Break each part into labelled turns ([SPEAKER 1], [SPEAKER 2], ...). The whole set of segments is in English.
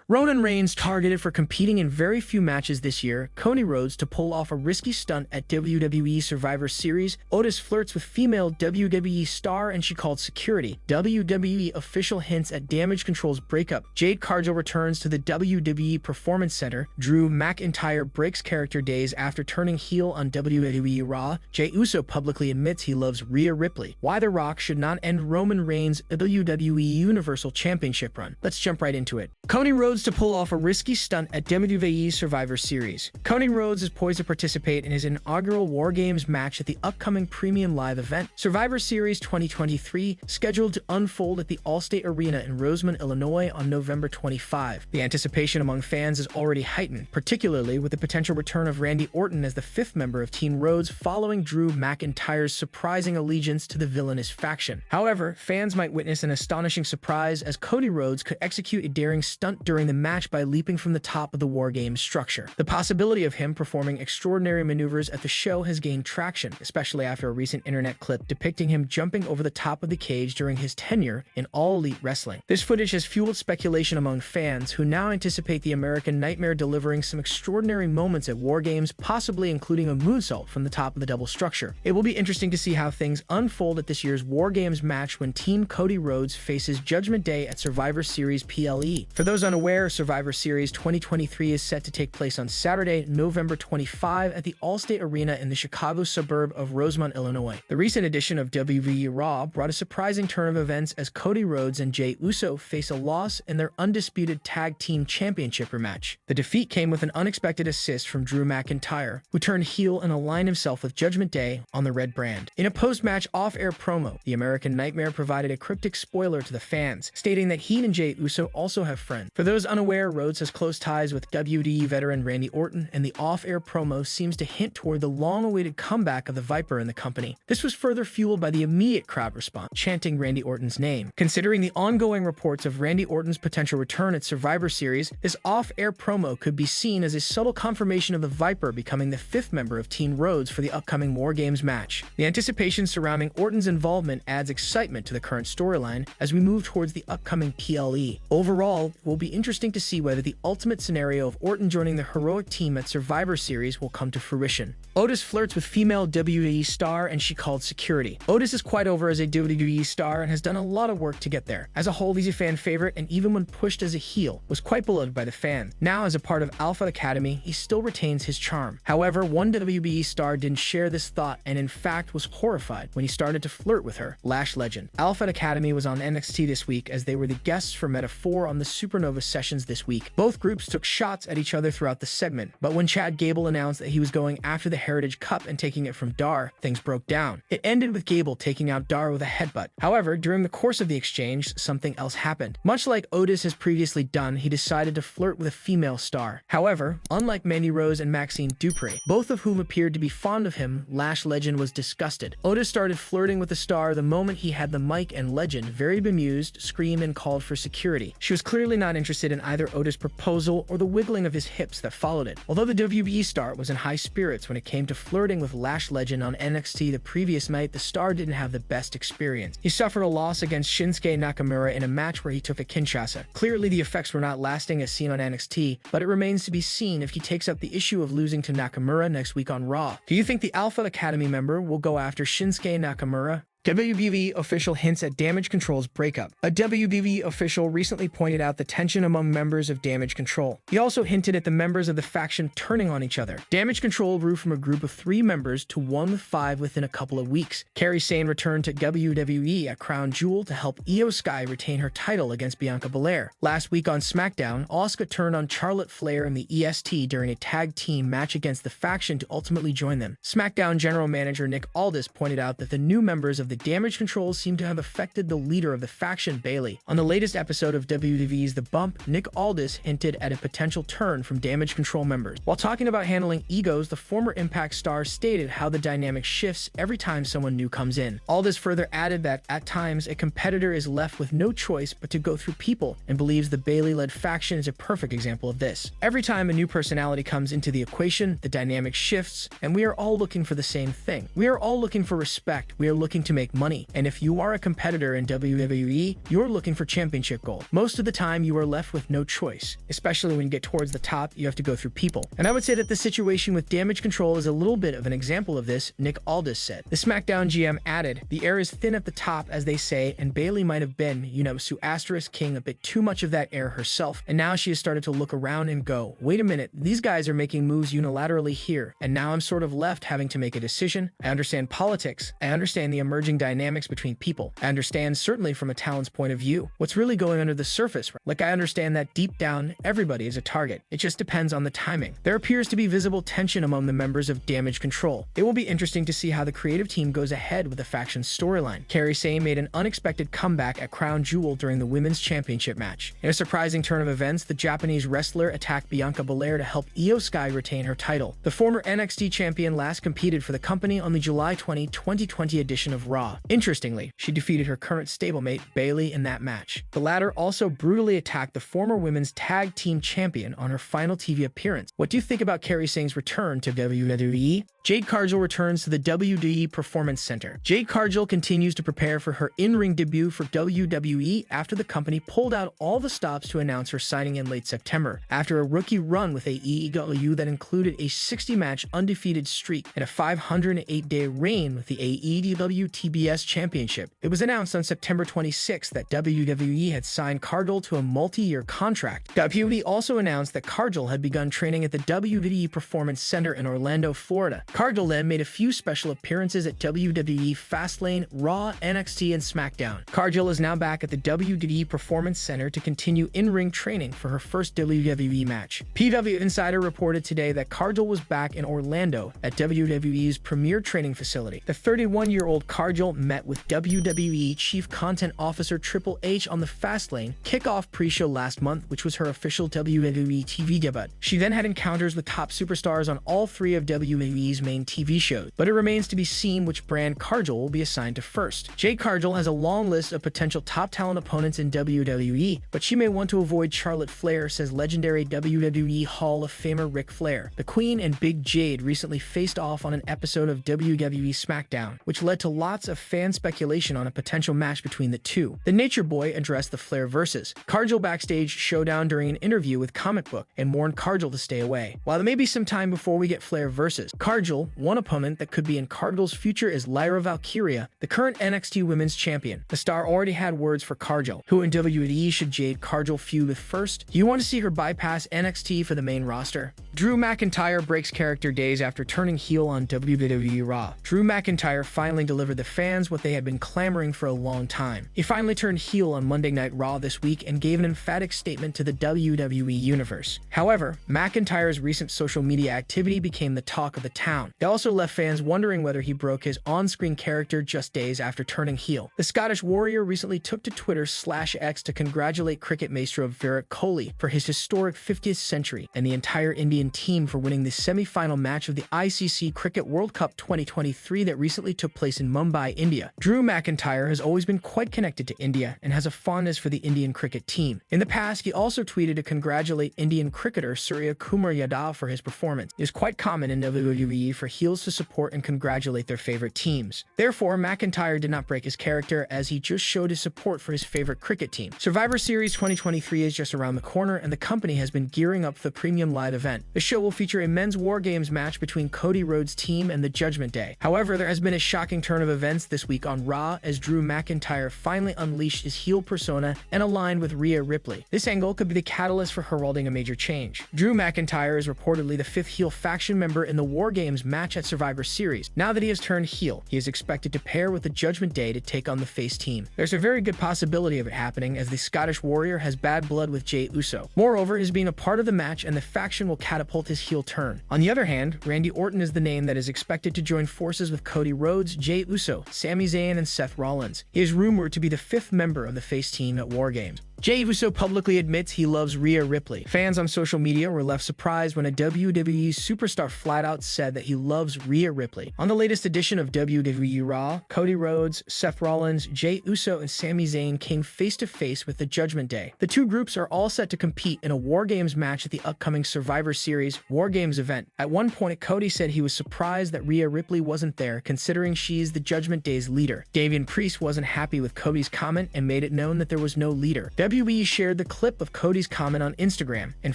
[SPEAKER 1] Roman Reigns targeted for competing in very few matches this year, Cody Rhodes to pull off a risky stunt at WWE Survivor Series, Otis flirts with female WWE star and she called security, WWE official hints at Damage Control's breakup, Jade returns to the WWE Performance Center, Drew McIntyre breaks character days after turning heel on WWE Raw, Jey Uso publicly admits he loves Rhea Ripley, why The Rock should not end Roman Reigns' WWE Universal Championship run. Let's jump right into it. Cody Rhodes to pull off a risky stunt at WWE Survivor Series. Cody Rhodes is poised to participate in his inaugural War Games match at the upcoming premium live event, Survivor Series 2023, scheduled to unfold at the Allstate Arena in Rosemont, Illinois on November 25. The anticipation among fans is already heightened, particularly with the potential return of Randy Orton as the fifth member of Team Rhodes following Drew McIntyre's surprising allegiance to the villainous faction. However, fans might witness an astonishing surprise as Cody Rhodes could execute a daring stunt during the match by leaping from the top of the War Games structure. The possibility of him performing extraordinary maneuvers at the show has gained traction, especially after a recent internet clip depicting him jumping over the top of the cage during his tenure in All Elite Wrestling. This footage has fueled speculation among fans who now anticipate the American Nightmare delivering some extraordinary moments at War Games, possibly including a moonsault from the top of the double structure. It will be interesting to see how things unfold at this year's War Games match when Team Cody Rhodes faces Judgment Day at Survivor Series PLE. For those unaware, Survivor Series 2023 is set to take place on Saturday, November 25 at the Allstate Arena in the Chicago suburb of Rosemont, Illinois. The recent edition of WWE Raw brought a surprising turn of events as Cody Rhodes and Jey Uso face a loss in their undisputed Tag Team Championship rematch. The defeat came with an unexpected assist from Drew McIntyre, who turned heel and aligned himself with Judgment Day on the red brand. In a post-match off-air promo, the American Nightmare provided a cryptic spoiler to the fans, stating that he and Jey Uso also have friends. For those unaware, Rhodes has close ties with WWE veteran Randy Orton, and the off-air promo seems to hint toward the long-awaited comeback of the Viper in the company. This was further fueled by the immediate crowd response, chanting Randy Orton's name. Considering the ongoing reports of Randy Orton's potential return at Survivor Series, this off-air promo could be seen as a subtle confirmation of the Viper becoming the fifth member of Team Rhodes for the upcoming War Games match. The anticipation surrounding Orton's involvement adds excitement to the current storyline as we move towards the upcoming PLE. Overall, it will be interesting to see whether the ultimate scenario of Orton joining the heroic team at Survivor Series will come to fruition. Otis flirts with female WWE star and she called security. Otis is quite over as a WWE star and has done a lot of work to get there. As a whole, he's a fan favorite and even when pushed as a heel, was quite beloved by the fans. Now as a part of Alpha Academy, he still retains his charm. However, one WWE star didn't share this thought and in fact was horrified when he started to flirt with her, Lash legend. Alpha Academy was on NXT this week as they were the guests for Meta 4 on the Supernova sessions this week. Both groups took shots at each other throughout the segment, but when Chad Gable announced that he was going after the Heritage Cup and taking it from Dar, things broke down. It ended with Gable taking out Dar with a headbutt. However, during the course of the exchange, something else happened. Much like Otis has previously done, he decided to flirt with a female star. However, unlike Mandy Rose and Maxine Dupri, both of whom appeared to be fond of him, Lash legend was disgusted. Otis started flirting with the star the moment he had the mic and Legend, very bemused, screamed and called for security. She was clearly not interested in either Otis' proposal or the wiggling of his hips that followed it. Although the WWE star was in high spirits when it came to flirting with Lash legend on NXT the previous night, the star didn't have the best experience. He suffered a loss against Shinsuke Nakamura in a match where he took a Kinshasa. Clearly the effects were not lasting as seen on NXT, but it remains to be seen if he takes up the issue of losing to Nakamura next week on Raw. Do you think the Alpha Academy member will go after Shinsuke Nakamura? WWE official hints at Damage Control's breakup. A WWE official recently pointed out the tension among members of Damage Control. He also hinted at the members of the faction turning on each other. Damage Control grew from a group of 3 members to one with 5 within a couple of weeks. Kairi Sane returned to WWE at Crown Jewel to help Io Sky retain her title against Bianca Belair. Last week on SmackDown, Asuka turned on Charlotte Flair in the EST during a tag team match against the faction to ultimately join them. SmackDown General Manager Nick Aldis pointed out that the new members of the Damage Control seem to have affected the leader of the faction, Bayley. On the latest episode of WWE's The Bump, Nick Aldis hinted at a potential turn from Damage Control members. While talking about handling egos, the former Impact star stated how the dynamic shifts every time someone new comes in. Aldis further added that at times a competitor is left with no choice but to go through people and believes the Bayley-led faction is a perfect example of this. Every time a new personality comes into the equation, the dynamic shifts, and we are all looking for the same thing. We are all looking for respect. We are looking to make make money, and if you are a competitor in WWE, you're looking for championship gold. Most of the time, you are left with no choice, especially when you get towards the top, you have to go through people. And I would say that the situation with Damage Control is a little bit of an example of this, Nick Aldis said. The SmackDown GM added, "The air is thin at the top, as they say, and Bayley might have been, Sue Asterisk King, a bit too much of that air herself, and now she has started to look around and go, wait a minute, these guys are making moves unilaterally here, and now I'm sort of left having to make a decision. I understand politics, I understand the emerging dynamics between people, I understand certainly from a talent's point of view, what's really going under the surface. Like I understand that deep down, everybody is a target. It just depends on the timing. There appears to be visible tension among the members of Damage Control. It will be interesting to see how the creative team goes ahead with the faction's storyline. Kairi Sane made an unexpected comeback at Crown Jewel during the Women's Championship match. In a surprising turn of events, the Japanese wrestler attacked Bianca Belair to help Io Sky retain her title. The former NXT champion last competed for the company on the July 20, 2020 edition of Raw. Interestingly, she defeated her current stablemate, Bayley, in that match. The latter also brutally attacked the former women's tag team champion on her final TV appearance. What do you think about Kairi Sane's return to WWE? Jade Cargill returns to the WWE Performance Center. Jade Cargill continues to prepare for her in-ring debut for WWE after the company pulled out all the stops to announce her signing in late September, after a rookie run with AEW that included a 60-match undefeated streak and a 508-day reign with the AEW TBS Championship. It was announced on September 26 that WWE had signed Cargill to a multi-year contract. WWE also announced that Cargill had begun training at the WWE Performance Center in Orlando, Florida. Cargill then made a few special appearances at WWE Fastlane, Raw, NXT, and SmackDown. Cargill is now back at the WWE Performance Center to continue in-ring training for her first WWE match. PW Insider reported today that Cargill was back in Orlando at WWE's premier training facility. The 31-year-old Cargill met with WWE Chief Content Officer Triple H on the Fastlane kickoff pre-show last month, which was her official WWE TV debut. She then had encounters with top superstars on all three of WWE's main TV shows, but it remains to be seen which brand Cargill will be assigned to first. Jade Cargill has a long list of potential top talent opponents in WWE, but she may want to avoid Charlotte Flair, says legendary WWE Hall of Famer Ric Flair. The Queen and Big Jade recently faced off on an episode of WWE SmackDown, which led to lots of fan speculation on a potential match between the two. The Nature Boy addressed the Flair versus Cargill backstage showdown during an interview with Comic Book and warned Cargill to stay away. While there may be some time before we get Flair versus Cargill, one opponent that could be in Cargill's future is Lyra Valkyria, the current NXT Women's Champion. The star already had words for Cargill. Who in WWE should Jade Cargill feud with first? Do you want to see her bypass NXT for the main roster? Drew McIntyre breaks character days after turning heel on WWE Raw. Drew McIntyre finally delivered the fans what they had been clamoring for a long time. He finally turned heel on Monday Night Raw this week and gave an emphatic statement to the WWE Universe. However, McIntyre's recent social media activity became the talk of the town. It also left fans wondering whether he broke his on-screen character just days after turning heel. The Scottish Warrior recently took to Twitter/X to congratulate cricket maestro Virat Kohli for his historic 50th century and the entire Indian team for winning the semi-final match of the ICC Cricket World Cup 2023 that recently took place in Mumbai, India. Drew McIntyre has always been quite connected to India and has a fondness for the Indian cricket team. In the past, he also tweeted to congratulate Indian cricketer Surya Kumar Yadav for his performance. It is quite common in WWE for heels to support and congratulate their favorite teams. Therefore, McIntyre did not break his character as he just showed his support for his favorite cricket team. Survivor Series 2023 is just around the corner and the company has been gearing up for the premium live event. The show will feature a men's War Games match between Cody Rhodes' team and the Judgment Day. However, there has been a shocking turn of events this week on Raw as Drew McIntyre finally unleashed his heel persona and aligned with Rhea Ripley. This angle could be the catalyst for heralding a major change. Drew McIntyre is reportedly the fifth heel faction member in the War Games match at Survivor Series. Now that he has turned heel, he is expected to pair with the Judgment Day to take on the face team. There's a very good possibility of it happening as the Scottish Warrior has bad blood with Jey Uso. Moreover, his being a part of the match and the faction will catapult his heel turn. On the other hand, Randy Orton is the name that is expected to join forces with Cody Rhodes, Jey Uso, Sami Zayn, and Seth Rollins. He is rumored to be the fifth member of the face team at War Games. Jey Uso publicly admits he loves Rhea Ripley. Fans on social media were left surprised when a WWE superstar flat out said that he loves Rhea Ripley. On the latest edition of WWE Raw, Cody Rhodes, Seth Rollins, Jey Uso, and Sami Zayn came face to face with the Judgment Day. The two groups are all set to compete in a War Games match at the upcoming Survivor Series War Games event. At one point, Cody said he was surprised that Rhea Ripley wasn't there, considering she's the Judgment Day's leader. Damian Priest wasn't happy with Cody's comment and made it known that there was no leader. WWE shared the clip of Cody's comment on Instagram, and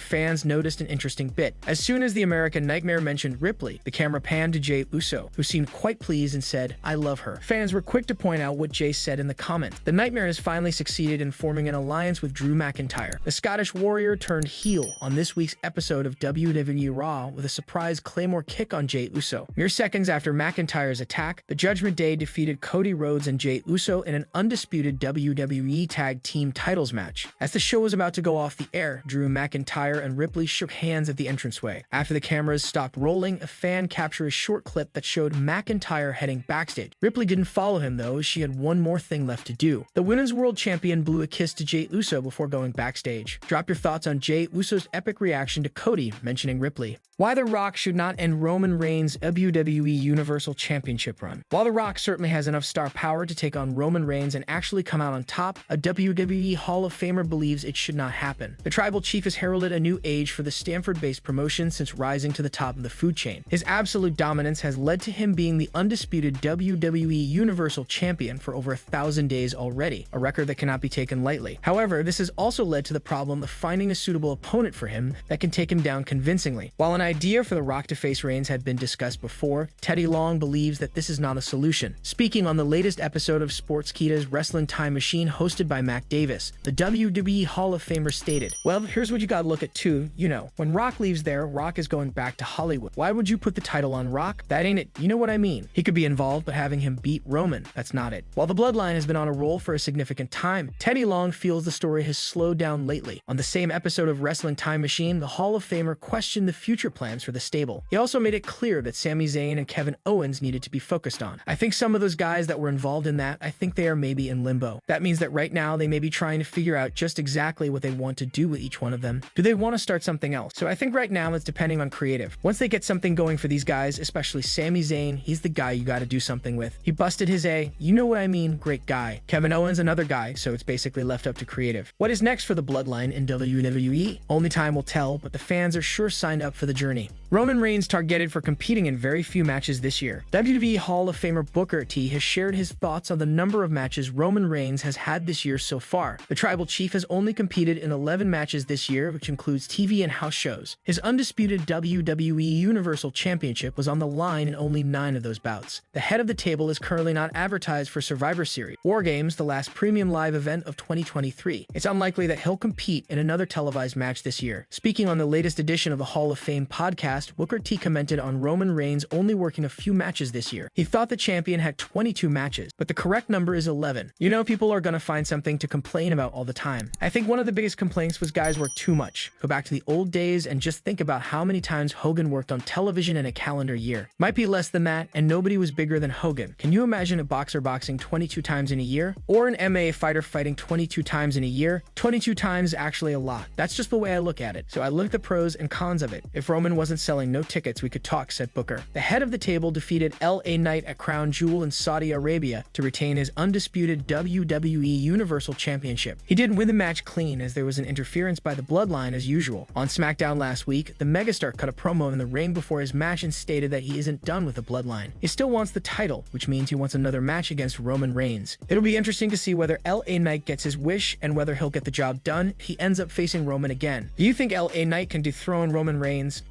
[SPEAKER 1] fans noticed an interesting bit. As soon as the American Nightmare mentioned Ripley, the camera panned to Jey Uso, who seemed quite pleased and said, "I love her." Fans were quick to point out what Jey said in the comment. The Nightmare has finally succeeded in forming an alliance with Drew McIntyre. The Scottish Warrior turned heel on this week's episode of WWE Raw with a surprise Claymore kick on Jey Uso. Mere seconds after McIntyre's attack, the Judgment Day defeated Cody Rhodes and Jey Uso in an undisputed WWE Tag Team Titles match. As the show was about to go off the air, Drew McIntyre and Ripley shook hands at the entranceway. After the cameras stopped rolling, a fan captured a short clip that showed McIntyre heading backstage. Ripley didn't follow him though, as she had one more thing left to do. The Women's World Champion blew a kiss to Jey Uso before going backstage. Drop your thoughts on Jey Uso's epic reaction to Cody mentioning Ripley. Why The Rock should not end Roman Reigns' WWE Universal Championship run. While The Rock certainly has enough star power to take on Roman Reigns and actually come out on top, a WWE Hall of Famer believes it should not happen. The Tribal Chief has heralded a new age for the Stanford-based promotion since rising to the top of the food chain. His absolute dominance has led to him being the undisputed WWE Universal Champion for over 1,000 days already, a record that cannot be taken lightly. However, this has also led to the problem of finding a suitable opponent for him that can take him down convincingly. While an idea for The Rock to face Reigns had been discussed before, Teddy Long believes that this is not a solution. Speaking on the latest episode of Sportskeeda's Wrestling Time Machine hosted by Mac Davis, the WWE Hall of Famer stated, "Well, here's what you gotta look at too. You know, when Rock leaves there, Rock is going back to Hollywood. Why would you put the title on Rock? That ain't it. You know what I mean? He could be involved, but having him beat Roman, that's not it." While the Bloodline has been on a roll for a significant time, Teddy Long feels the story has slowed down lately. On the same episode of Wrestling Time Machine, the Hall of Famer questioned the future plans for the stable. He also made it clear that Sami Zayn and Kevin Owens needed to be focused on. "I think some of those guys that were involved in that, I think they are maybe in limbo. That means that right now they may be trying to figure out just exactly what they want to do with each one of them. Do they want to start something else? So I think right now it's depending on creative. Once they get something going for these guys, especially Sami Zayn, he's the guy you gotta do something with. He busted his A, you know what I mean, great guy. Kevin Owens, another guy, so it's basically left up to creative. What is next for the Bloodline in WWE? Only time will tell, but the fans are sure signed up for the journey." Roman Reigns targeted for competing in very few matches this year. WWE Hall of Famer Booker T has shared his thoughts on the number of matches Roman Reigns has had this year so far. The Tribal Chief has only competed in 11 matches this year, which includes TV and house shows. His undisputed WWE Universal Championship was on the line in only 9 of those bouts. The head of the table is currently not advertised for Survivor Series War Games, the last premium live event of 2023. It's unlikely that he'll compete in another televised match this year. Speaking on the latest edition of the Hall of Fame podcast, Booker T commented on Roman Reigns only working a few matches this year. He thought the champion had 22 matches, but the correct number is 11. You know, people are gonna find something to complain about all the time. I think one of the biggest complaints was guys work too much. Go back to the old days and just think about how many times Hogan worked on television in a calendar year. Might be less than that, and nobody was bigger than Hogan. Can you imagine a boxer boxing 22 times in a year? Or an MMA fighter fighting 22 times in a year? 22 times is actually a lot. That's just the way I look at it. So I look at the pros and cons of it. If Roman wasn't selling no tickets, we could talk, said Booker. The head of the table defeated LA Knight at Crown Jewel in Saudi Arabia to retain his undisputed WWE Universal Championship. He didn't win the match clean, as there was an interference by the Bloodline as usual. On SmackDown last week, the megastar cut a promo in the ring before his match and stated that he isn't done with the Bloodline. He still wants the title, which means he wants another match against Roman Reigns. It'll be interesting to see whether LA Knight gets his wish and whether he'll get the job done if he ends up facing Roman again. Do you think LA Knight can dethrone Roman Reigns?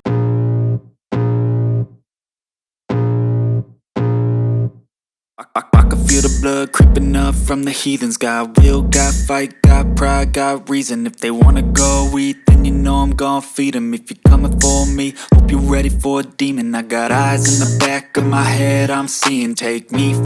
[SPEAKER 2] I can feel the blood creeping up from the heathens. Got will, got fight, got pride, got reason. If they wanna go eat, then you know I'm gon' feed them. If you're coming for me, hope you're ready for a demon. I got eyes in the back of my head, I'm seeing. Take me